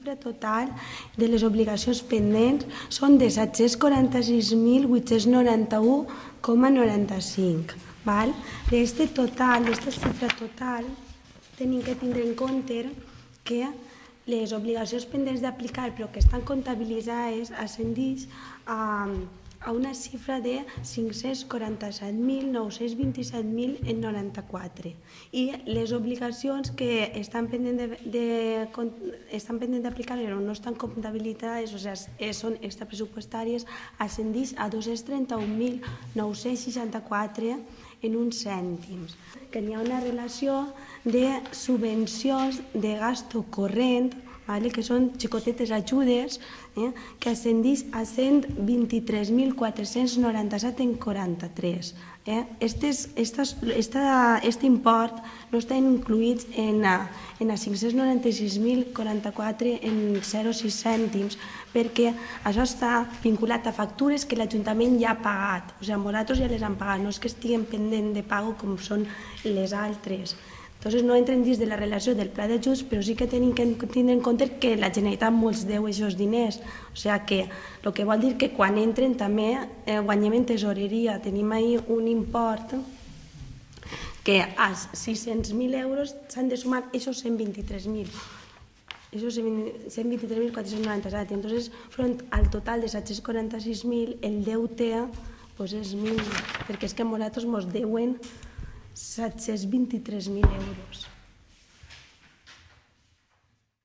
xifra total de les obligacions pendents són de 746.891,95. D'aquesta xifra total, tenim que tindre en compte que les obligacions pendents d'aplicar però que estan comptabilitzades ascendeix a una xifra de 547.927.094 i les obligacions que estan pendents d'aplicar però no estan comptabilitzades, o sigui, són extrapressupostàries, ascendeix a 231.964 en uns cèntims. Que hi ha una relació de subvencions de gasto corrent, que són xicotetes ajudes, que ascendeix a 123.497,43. Aquest import no està incluït en a 596.044,06 cèntims perquè això està vinculat a factures que l'Ajuntament ja ha pagat. O sigui, nosaltres ja les hem pagat, no és que estiguem pendent de pago com són les altres. Llavors no entren dins de la relació del pla d'ajuts, però sí que tenim que tindre en compte que la Generalitat molts deu aquests diners. O sigui que el que vol dir que quan entren també guanyem en tesoreria. Tenim ahir un import que als 600.000 euros s'han de sumar aquests 123.000. Aquests 123.497. Llavors, front al total de 746.000, el deute és mínim, perquè és que a nosaltres ens deuen 723.000 euros.